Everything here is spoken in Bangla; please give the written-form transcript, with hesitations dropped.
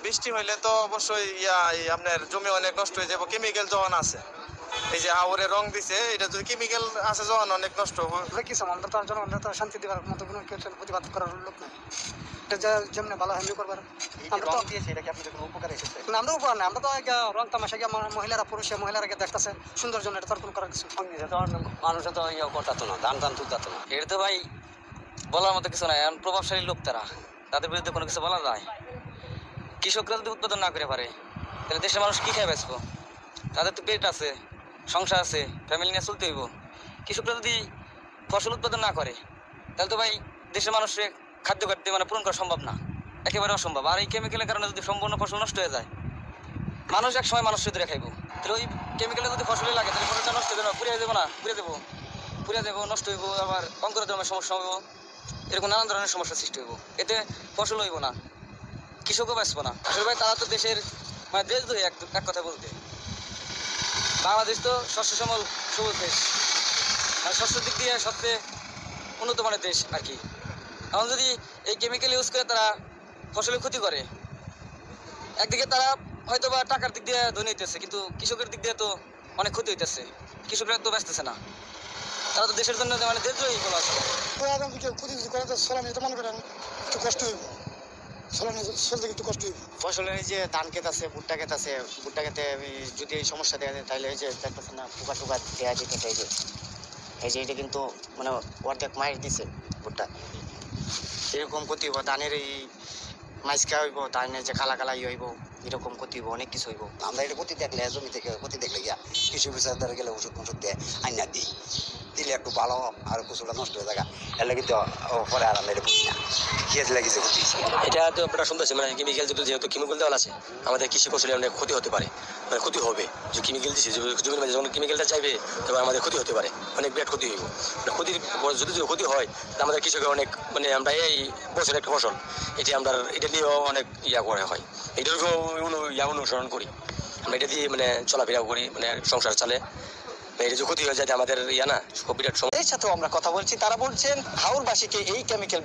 বৃষ্টি হইলে তো অবশ্যই আপনার জমি অনেক নষ্ট হয়ে যাবে, কেমিক্যাল যখন আছে, এই যে হাওরে রং দিছে, এটা যদি কেমিক্যাল আছে যখন অনেক নষ্ট হবে। কি আমরা তো জনগণের তো শান্তি দেওয়ার মতো কোনো প্রতিবাদ করার লোক নাই। এটা যা যেমনি ভালো হ্যান্ডেল করবার আমরা তো দিয়েছি, এটা কি আপনাদের কোনো উপকার এসেছে? না, আমরা উপকার নেই, আমরা তো রং তামাশা গিয়ে মহিলারা পুরুষে মহিলারা দেখতেছে সুন্দর জন্য, এটা তো আর কোনো করার কিছু মানুষে তো করতো না, ধান টান তুলতো না। এটা তো ভাই বলার মতো কিছু নাই। এখন প্রভাবশালী লোক তারা, তাদের বিরুদ্ধে কোনো কিছু বলা যায়? কৃষকরা যদি উৎপাদন না করে পারে তাহলে দেশের মানুষ কি খায় বাঁচবো? তাদের তো পেট আছে, সংসার আছে, ফ্যামিলি নিয়ে চলতে হইব। কৃষকরা যদি ফসল উৎপাদন না করে তাহলে তো ভাই দেশের মানুষের খাদ্য ঘাটতি মানে পূরণ করা সম্ভব না, একেবারে অসম্ভব। আর এই কেমিক্যালের কারণে যদি সম্পূর্ণ ফসল নষ্ট হয়ে যায়, মানুষ এক সময় মানুষ ধরে খাইব। তাহলে ওই কেমিক্যালে যদি ফসলে লাগে তাহলে ফসলটা নষ্ট হয়ে যাবে, পুড়িয়ে দেবো না, পুড়িয়ে দেবো, নষ্ট হইব, আবার অঙ্কুর জমের সমস্যা হইব, এরকম নানান ধরনের সমস্যার সৃষ্টি হইব। এতে ফসল হইব না, কৃষকও বাঁচবো না। আসলে ভাই তারা তো দেশের মানে দেশ ধরে এক কথা বলতে, বাংলাদেশ তো শস্য শ্যামল সবুজ দেশ, মানে শস্যের দিক দিয়ে সবচেয়ে উন্নত মানের দেশ আর কি। এখন যদি এই কেমিক্যাল ইউজ করে তারা ফসলের ক্ষতি করে, একদিকে তারা হয়তো বা টাকার দিক দিয়ে ধনী হইতেছে, কিন্তু কৃষকের দিক দিয়ে তো অনেক ক্ষতি হইতেছে, কৃষকরা তো বাঁচতেছে না। তারা তো দেশের জন্য মানে দেশদ্রোহী বলা আছে। মনে করেন একটু কষ্ট হইব, চলতে একটু কষ্ট হইব। ফসলের এই যে ধান ক্ষেত আছে, ভুট্টা ক্ষেত আছে, ভুট্টা ক্ষেতে যদি এই সমস্যা দেখা যায় তাহলে এই যে দেখতেছে না পোকা টোকা দেওয়া যেতেছে, এই যে এটা কিন্তু মানে অর্ধেক মাইর দিছে ভুট্টা, এরকম ক্ষতি হইব। ধানের এই মাইসকা হইব, ধানের যে খালা খালা হইব, এরকম ক্ষতি হইব, অনেক কিছু হইব। আমরা এটা ক্ষতি দেখলে জমি থেকে ক্ষতি দেখলে গিয়া কৃষি বিচার গেলে ওষুধ মষুধ দিয়ে আইনা দিই, দিলে একটু ভালো, আর ফসলটা নষ্ট হয়ে থাকা এর লাগে তো পরে আর আমরা এটা বুঝি না খেয়ে লাগিছে ক্ষতি। এটা তো আপনারা শুনতেছেন, মানে কেমিক্যাল যেহেতু কেমিক্যাল দেওয়া আছে, আমাদের কৃষি ফসলে অনেক ক্ষতি হতে পারে, মানে ক্ষতি হবে। যে কেমিক্যাল দিচ্ছে, জমির মাঝে যখন কেমিক্যালটা চাইবে তবে আমাদের ক্ষতি হতে পারে, অনেক বিরাট ক্ষতি হইব। মানে ক্ষতির যদি ক্ষতি হয় তাহলে আমাদের কৃষকের অনেক, মানে আমরা এই বছরের একটা ফসল আমরা এটা নিয়েও অনেক করা হয়, এটাকেও অনুসরণ করি আমরা, এটা দিয়ে মানে চলাফেরাও করি, মানে সংসার চালে। এটা যে ক্ষতি হয়ে যায় আমাদের বিরাট সমস্যা। এর সাথেও আমরা কথা বলছি, তারা বলছেন হাওরবাসীকে এই কেমিক্যাল